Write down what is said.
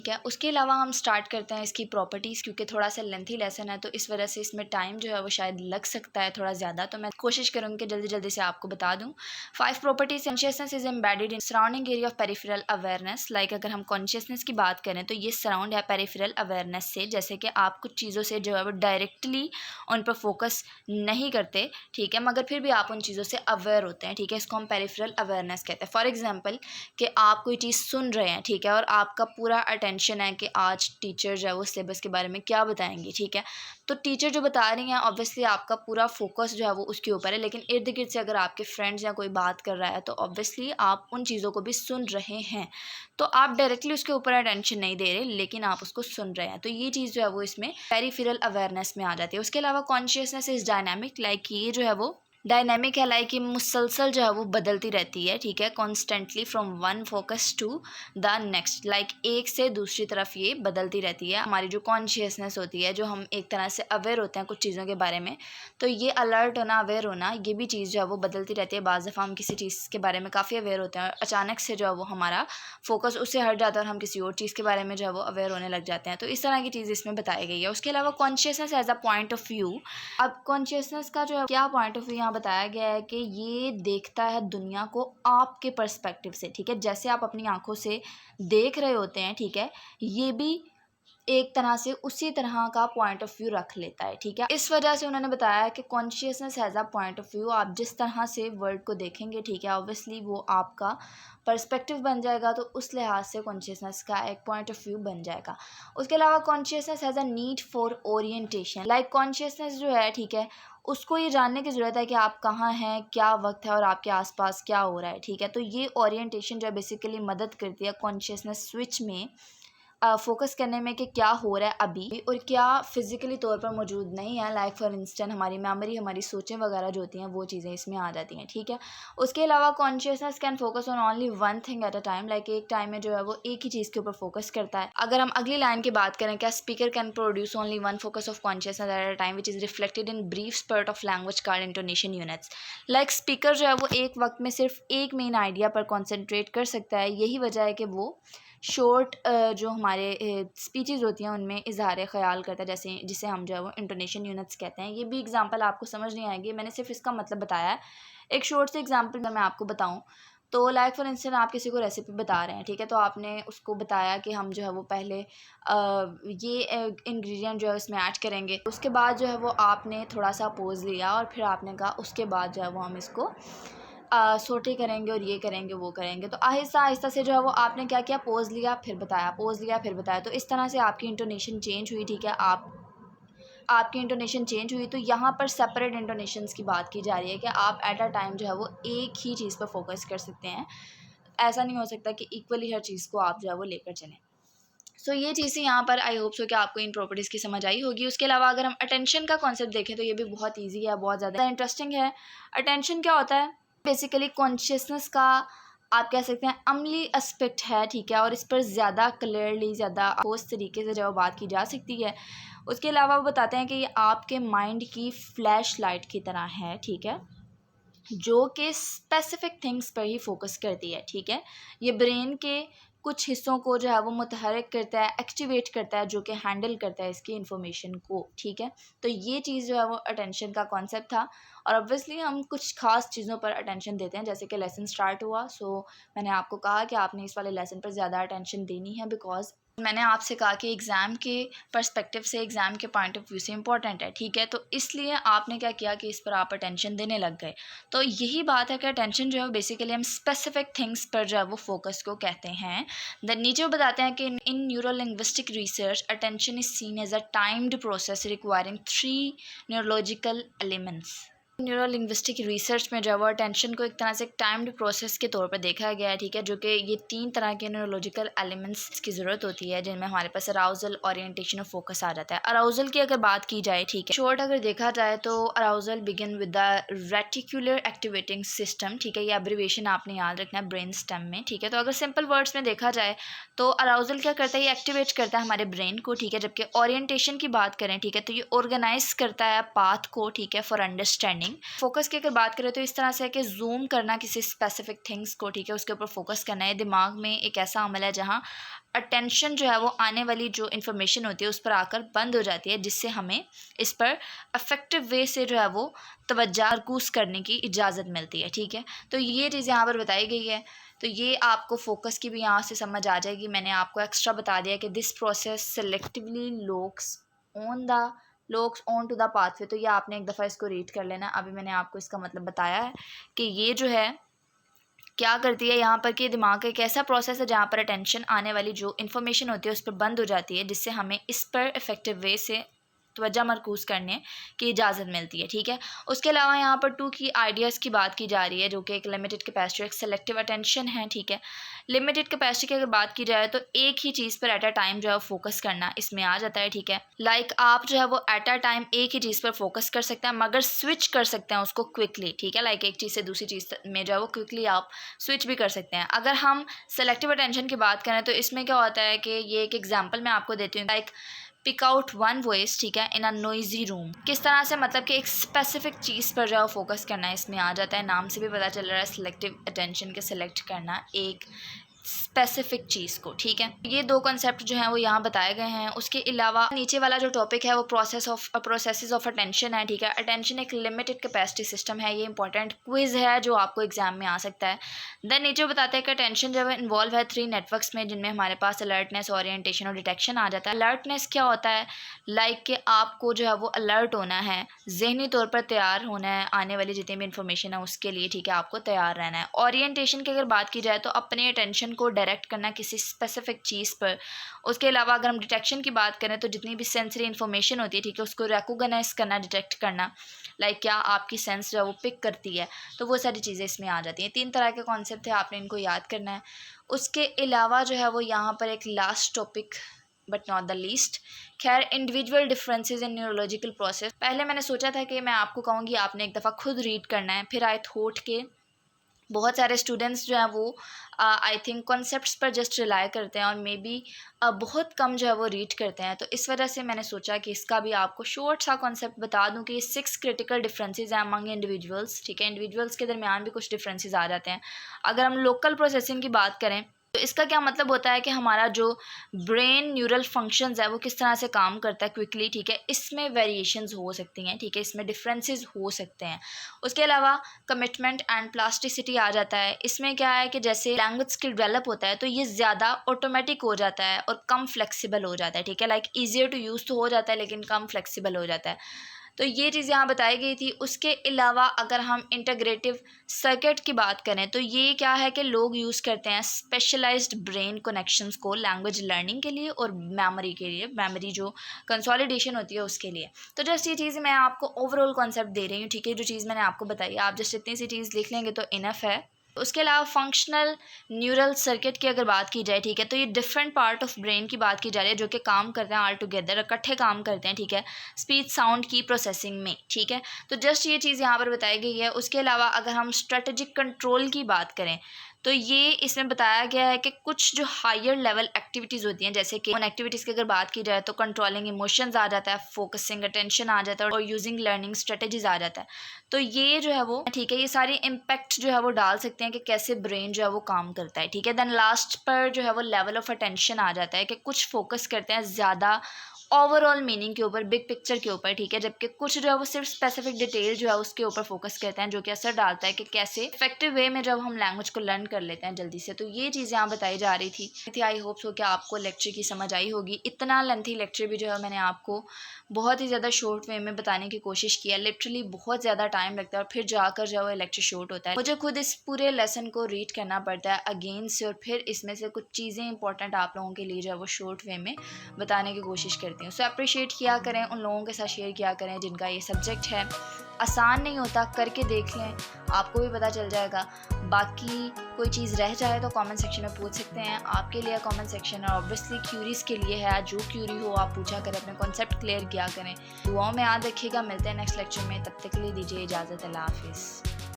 ठीक है। उसके अलावा हम स्टार्ट करते हैं इसकी प्रॉपर्टीज़, क्योंकि थोड़ा सा लेंथी लेसन है तो इस वजह से इसमें टाइम जो है वो शायद लग सकता है थोड़ा ज़्यादा, तो मैं कोशिश करूँगी कि जल्दी जल्दी से आपको बता दूँ। 5 properties. Consciousness is embedded in surrounding area of peripheral awareness. Like अगर हम कॉन्शियसनेस की बात करें तो ये सराउंड है पेरिफेरल अवेयरनेस से, जैसे कि आप कुछ चीज़ों से जो है वो डायरेक्टली उन पर फोकस नहीं करते, ठीक है, मगर फिर भी आप उन चीज़ों से अवेयर होते हैं, ठीक है। इसको हम पेरिफेरल अवेयरनेस कहते हैं। फॉर एग्जाम्पल कि आप कोई चीज़ सुन रहे हैं, ठीक है, और आपका पूरा अटेंशन है कि आज टीचर जो है वो सिलेबस के बारे में क्या बताएंगी, ठीक है। तो टीचर जो बता रही हैं ऑब्वियसली आपका पूरा फोकस जो है वो उसके ऊपर है, लेकिन इर्द गिर्द से अगर आपके फ्रेंड्स या कोई बात कर रहा है तो ऑब्वियसली आप उन चीज़ों को भी सुन रहे हैं, तो आप डायरेक्टली उसके ऊपर अटेंशन नहीं दे रहे लेकिन आप उसको सुन रहे हैं, तो ये चीज़ जो है वो इसमें पेरिफेरल अवेयरनेस में आ जाती है। उसके अलावा कॉन्शियसनेस इज डायनामिक। लाइक ये जो है वो डायनेमिक है, लाइक ये मुसलसल जो है वो बदलती रहती है, ठीक है, constantly from one focus to the next. Like एक से दूसरी तरफ ये बदलती रहती है। हमारी जो कॉन्शियसनेस होती है, जो हम एक तरह से अवेयर होते हैं कुछ चीज़ों के बारे में, तो ये अलर्ट होना, अवेयर होना, ये भी चीज़ जो है वो बदलती रहती है। बाज़ दफ़ा हम किसी चीज़ के बारे में काफ़ी अवेयर होते हैं और अचानक से जो है वो हमारा फोकस उससे हट जाता है और हम किसी और चीज़ के बारे में जो है वो अवेयर होने लग जाते हैं, तो इस तरह की चीज़ इसमें बताई गई है। उसके अलावा consciousness as a point of view. अब कॉन्शियसनेस का जो है क्या पॉइंट ऑफ व्यू यहाँ बताया गया है कि ये देखता है दुनिया को आपके पर्सपेक्टिव से, ठीक है, जैसे आप अपनी आंखों से देख रहे होते हैं, ठीक है, ये भी एक तरह से उसी तरह का पॉइंट ऑफ व्यू रख लेता है, ठीक है। इस वजह से उन्होंने बताया कि consciousness has a point of view. आप जिस तरह से वर्ल्ड को देखेंगे, ठीक है, ऑब्वियसली वो आपका पर्सपेक्टिव बन जाएगा, तो उस लिहाज से कॉन्शियसनेस का एक पॉइंट ऑफ व्यू बन जाएगा। उसके अलावा consciousness has a need for orientation. Like consciousness जो है, ठीक है, उसको ये जानने की ज़रूरत है कि आप कहाँ हैं, क्या वक्त है और आपके आसपास क्या हो रहा है, ठीक है। तो ये ओरिएंटेशन जो है बेसिकली मदद करती है कॉन्शियसनेस स्विच में फोकस करने में कि क्या हो रहा है अभी और क्या फिज़िकली तौर पर मौजूद नहीं है। लाइक फॉर इंस्टेंट हमारी मेमोरी, हमारी सोचें वगैरह जो होती हैं वो चीज़ें इसमें आ जाती हैं, ठीक है। उसके अलावा consciousness can focus on only one thing at a time. Like एक टाइम में जो है वो एक ही चीज़ के ऊपर फोकस करता है। अगर हम अगली लाइन की बात करें, क्या speaker can produce only one focus of consciousness at a time which is reflected in brief spurt of language called intonation units. Like speaker जो है वो एक वक्त में सिर्फ एक मेन आइडिया पर कॉन्सेंट्रेट कर सकता है। यही वजह है कि वो शॉर्ट जो हमारे स्पीचेज़ होती हैं उनमें इज़हार ख़याल करता है, जैसे जिसे हम जो है वो इंटोनेशन यूनिट्स कहते हैं। ये भी एग्जांपल आपको समझ नहीं आएगी, मैंने सिर्फ इसका मतलब बताया है। एक शॉर्ट से एग्जांपल मैं आपको बताऊं तो लाइक फॉर इंस्टेंस आप किसी को रेसिपी बता रहे हैं, ठीक है, तो आपने उसको बताया कि हम जो है वो पहले ये इंग्रेडिएंट जो है उसमें ऐड करेंगे। उसके बाद जो है वो आपने थोड़ा सा पॉज लिया और फिर आपने कहा उसके बाद जो है वो हम इसको सोटे करेंगे और ये करेंगे वो करेंगे। तो आहिस्ता आहिस्ता से जो है वो आपने क्या किया, पोज़ लिया फिर बताया, पोज़ लिया फिर बताया, तो इस तरह से आपकी इंटोनेशन चेंज हुई, ठीक है। आपकी इंटोनेशन चेंज हुई, तो यहाँ पर सेपरेट इंटोनेशंस की बात की जा रही है कि आप एट अ टाइम जो है वो एक ही चीज़ पर फोकस कर सकते हैं। ऐसा नहीं हो सकता कि इक्वली हर चीज़ को आप जो है वो लेकर चलें। सो ये चीज़ें यहाँ पर आई होप सो कि आपको इन प्रॉपर्टीज़ की समझ आई होगी। उसके अलावा अगर हम अटेंशन का कॉन्सेप्ट देखें तो ये भी बहुत ईजी है, बहुत ज़्यादा इंटरेस्टिंग है। अटेंशन क्या होता है? बेसिकली कॉन्शियसनेस का आप कह सकते हैं अमली एस्पेक्ट है, ठीक है, और इस पर ज़्यादा क्लियरली, ज़्यादा ठोस तरीके से जो बात की जा सकती है। उसके अलावा वो बताते हैं कि ये आपके माइंड की फ्लैश लाइट की तरह है, ठीक है, जो कि स्पेसिफिक थिंग्स पर ही फोकस करती है, ठीक है। ये ब्रेन के कुछ हिस्सों को जो है वो मुतहरिक करता है, एक्टिवेट करता है, जो कि हैंडल करता है इसकी इन्फॉर्मेशन को, ठीक है। तो ये चीज़ जो है वो अटेंशन का कॉन्सेप्ट था। और ऑब्वियसली हम कुछ खास चीज़ों पर अटेंशन देते हैं, जैसे कि लेसन स्टार्ट हुआ, सो मैंने आपको कहा कि आपने इस वाले लेसन पर ज़्यादा अटेंशन देनी है, बिकॉज मैंने आपसे कहा कि एग्ज़ाम के पर्सपेक्टिव से, एग्ज़ाम के पॉइंट ऑफ व्यू से इंपॉर्टेंट है, ठीक है, तो इसलिए आपने क्या किया कि इस पर आप अटेंशन देने लग गए। तो यही बात है कि अटेंशन जो है बेसिकली हम स्पेसिफिक थिंग्स पर जो है वो फोकस को कहते हैं। द नीचे वो बताते हैं कि in neurolinguistic research attention is seen as a timed process requiring 3 neurological elements. Neurolinguistic research में जो है वो अटेंशन को एक तरह से एक टाइम्ड प्रोसेस के तौर पर देखा गया है, ठीक है, जो कि ये 3 तरह के न्यूरोलॉजिकल एलिमेंट्स की ज़रूरत होती है, जिनमें हमारे पास अराउजल, ओरिएंटेशन और फोकस आ जाता है। अराउजल की अगर बात की जाए, ठीक है, शॉर्ट अगर देखा जाए तो arousal begin with the reticular activating system, ठीक है, ये एब्रिविएशन आपने याद रखना है ब्रेन स्टेम में, ठीक है। तो अगर सिंपल वर्ड्स में देखा जाए तो अराउजल क्या करता है, ये एक्टिवेट करता है हमारे ब्रेन को, ठीक है, जबकि ओरिएंटेशन की बात करें, ठीक है, तो ये ऑर्गेनाइज करता है पाथ को, ठीक है, फॉर अंडरस्टैंडिंग। फोकस की अगर बात करें तो इस तरह से है कि जूम करना किसी स्पेसिफिक थिंग्स को, ठीक है, उसके ऊपर फोकस करना है। दिमाग में एक ऐसा अमल है जहाँ अटेंशन जो है वो आने वाली जो इन्फॉर्मेशन होती है उस पर आकर बंद हो जाती है, जिससे हमें इस पर अफेक्टिव वे से जो है वो तवज्जो मरकूज़ करने की इजाज़त मिलती है। ठीक है, तो ये चीज़ यहाँ पर बताई गई है। तो ये आपको फोकस की भी यहाँ से समझ आ जाएगी। मैंने आपको एक्स्ट्रा बता दिया कि this process selectively locks on to the pathway. तो ये आपने एक दफ़ा इसको रीड कर लेना। अभी मैंने आपको इसका मतलब बताया है कि ये जो है क्या करती है यहाँ पर कि दिमाग का एक ऐसा प्रोसेस है जहाँ पर अटेंशन आने वाली जो इन्फॉर्मेशन होती है उस पर बंद हो जाती है, जिससे हमें इस पर इफ़ेक्टिव वे से तवज्जो मरकूज़ करने की इजाज़त मिलती है। ठीक है, उसके अलावा यहाँ पर 2 की आइडियाज़ की बात की जा रही है, जो कि एक लिमिटेड कैपेसिटी, एक सेलेक्टिव अटेंशन है। ठीक है, लिमिटेड कैपेसिटी की अगर बात की जाए तो एक ही चीज़ पर एट अ टाइम जो है फोकस करना इसमें आ जाता है। ठीक है, लाइक आप जो है वो एट अ टाइम एक ही चीज़ पर फोकस कर सकते हैं, मगर स्विच कर सकते हैं उसको क्विकली। ठीक है, लाइक एक चीज़ से दूसरी चीज़ में जो है वो क्विकली आप स्विच भी कर सकते हैं। अगर हम सेलेक्टिव अटेंशन की बात करें तो इसमें क्या होता है कि ये एक एग्जाम्पल मैं आपको देती हूँ, like pick out one voice. ठीक है, इन अ नॉइजी रूम। किस तरह से, मतलब कि एक स्पेसिफिक चीज़ पर जो है फोकस करना इसमें आ जाता है। नाम से भी पता चल रहा है सेलेक्टिव अटेंशन के सेलेक्ट करना एक स्पेसिफिक चीज़ को। ठीक है, ये 2 कॉन्सेप्ट जो हैं वो यहाँ बताए गए हैं। उसके अलावा नीचे वाला जो टॉपिक है वो प्रोसेसेस ऑफ अटेंशन है। ठीक है, अटेंशन एक लिमिटेड कैपेसिटी सिस्टम है। ये इंपॉर्टेंट क्विज है जो आपको एग्जाम में आ सकता है। देन नीचे बताते हैं कि अटेंशन जब इन्वॉल्व है 3 नेटवर्क्स में, जिनमें हमारे पास अलर्टनेस, ओरिएंटेशन और डिटेक्शन आ जाता है। अलर्टनेस क्या होता है, लाइक कि आपको जो है वो अलर्ट होना है, जहनी तौर पर तैयार होना है आने वाली जितनी भी इंफॉर्मेशन है उसके लिए। ठीक है, आपको तैयार रहना है। ओरिएंटेशन की अगर बात की जाए तो अपने अटेंशन को डायरेक्ट करना किसी स्पेसिफिक चीज़ पर। उसके अलावा अगर हम डिटेक्शन की बात करें तो जितनी भी सेंसरी इन्फॉर्मेशन होती है, ठीक है, उसको रिकॉग्नाइज करना, डिटेक्ट करना, लाइक क्या आपकी सेंस जो है वो पिक करती है, तो वो सारी चीज़ें इसमें आ जाती हैं। 3 तरह के कॉन्सेप्ट है, आपने इनको याद करना है। उसके अलावा जो है वो यहाँ पर एक last topic but not the least, खैर, individual differences in neurological process. पहले मैंने सोचा था कि मैं आपको कहूँगी आपने एक दफ़ा खुद रीड करना है, फिर आई थॉट के बहुत सारे स्टूडेंट्स जो हैं वो आई थिंक कॉन्सेप्ट्स पर जस्ट रिलाई करते हैं और मे बी बहुत कम जो है वो रीड करते हैं। तो इस वजह से मैंने सोचा कि इसका भी आपको शॉर्ट सा कॉन्सेप्ट बता दूं कि ये 6 क्रिटिकल डिफरेंसेस हैं अमंग इंडिविजुअल्स। ठीक है, इंडिविजुअल्स के दरमियान भी कुछ डिफरेंसेस आ जाते हैं। अगर हम लोकल प्रोसेसिंग की बात करें तो इसका क्या मतलब होता है कि हमारा जो ब्रेन न्यूरल फंक्शंस है वो किस तरह से काम करता है क्विकली। ठीक है, इसमें वेरिएशंस हो सकती हैं। ठीक है, इसमें डिफरेंसेस हो सकते हैं। उसके अलावा कमिटमेंट एंड प्लास्टिसिटी आ जाता है। इसमें क्या है कि जैसे लैंग्वेज स्किल डेवलप होता है तो ये ज़्यादा ऑटोमेटिक हो जाता है और कम फ्लेक्सिबल हो जाता है। ठीक है, लाइक ईजियर टू यूज़ तो हो जाता है लेकिन कम फ्लेक्सिबल हो जाता है। तो ये चीज़ यहाँ बताई गई थी। उसके अलावा अगर हम इंटीग्रेटिव सर्किट की बात करें तो ये क्या है कि लोग यूज़ करते हैं स्पेशलाइज्ड ब्रेन कनेक्शंस को लैंग्वेज लर्निंग के लिए और मेमोरी के लिए, मेमोरी जो कंसोलिडेशन होती है उसके लिए। तो जस्ट ये चीज़ मैं आपको ओवरऑल कॉन्सेप्ट दे रही हूँ। ठीक है, जो चीज़ मैंने आपको बताई आप जस्ट इतनी सी चीज़ लिख लेंगे तो इनफ है। उसके अलावा फंक्शनल न्यूरल सर्किट की अगर बात की जाए, ठीक है, तो ये डिफरेंट पार्ट ऑफ ब्रेन की बात की जा रही है जो कि काम करते हैं ऑल टुगेदर, इकट्ठे काम करते हैं। ठीक है, स्पीच साउंड की प्रोसेसिंग में। ठीक है, तो जस्ट ये चीज़ यहाँ पर बताई गई है। उसके अलावा अगर हम स्ट्रेटेजिक कंट्रोल की बात करें तो ये इसमें बताया गया है कि कुछ जो हायर लेवल एक्टिविटीज़ होती हैं, जैसे कि उन एक्टिविटीज़ की अगर बात की जाए तो कंट्रोलिंग इमोशंस आ जाता है, फोकसिंग अटेंशन आ जाता है और यूजिंग लर्निंग स्ट्रेटेजीज आ जाता है। तो ये जो है वो, ठीक है, ये सारी इम्पैक्ट जो है वो डाल सकते हैं कि कैसे ब्रेन जो है वो काम करता है। ठीक है, देन लास्ट पर जो है वो लेवल ऑफ अटेंशन आ जाता है कि कुछ फोकस करते हैं ज़्यादा ओवरऑल मीनिंग के ऊपर, बिग पिक्चर के ऊपर। ठीक है, जबकि कुछ जो है वो सिर्फ स्पेसिफिक डिटेल जो है उसके ऊपर फोकस करते हैं, जो कि असर डालता है कि कैसे इफेक्टिव वे में जब हम लैंग्वेज को लर्न कर लेते हैं जल्दी से। तो ये चीज़ यहाँ बताई जा रही थी। आई होप सो कि आपको लेक्चर की समझ आई होगी। इतना लेंथी लेक्चर भी जो है मैंने आपको बहुत ही ज़्यादा शॉर्ट वे में बताने की कोशिश की है। लिटरली बहुत ज़्यादा टाइम लगता है और फिर जाकर जो है लेक्चर शॉर्ट होता है। मुझे खुद इस पूरे लेसन को रीड करना पड़ता है अगेन से, और फिर इसमें से कुछ चीज़ें इंपॉर्टेंट आप लोगों के लिए जो है वो शॉर्ट वे में बताने की कोशिश करती हूँ। सो अप्रिशिएट किया करें, उन लोगों के साथ शेयर किया करें जिनका ये सब्जेक्ट है। आसान नहीं होता, करके देख लें, आपको भी पता चल जाएगा। बाकी कोई चीज़ रह जाए तो कमेंट सेक्शन में पूछ सकते हैं, आपके लिए कमेंट सेक्शन और ऑब्वियसली क्यूरीज के लिए है। जो क्यूरी हो आप पूछा करें, अपने कॉन्सेप्ट क्लियर किया करें। दुआओं में याद रखिएगा। मिलते हैं नेक्स्ट लेक्चर में, तब तक के लिए दीजिए इजाज़त। अल्लाह हाफिज़।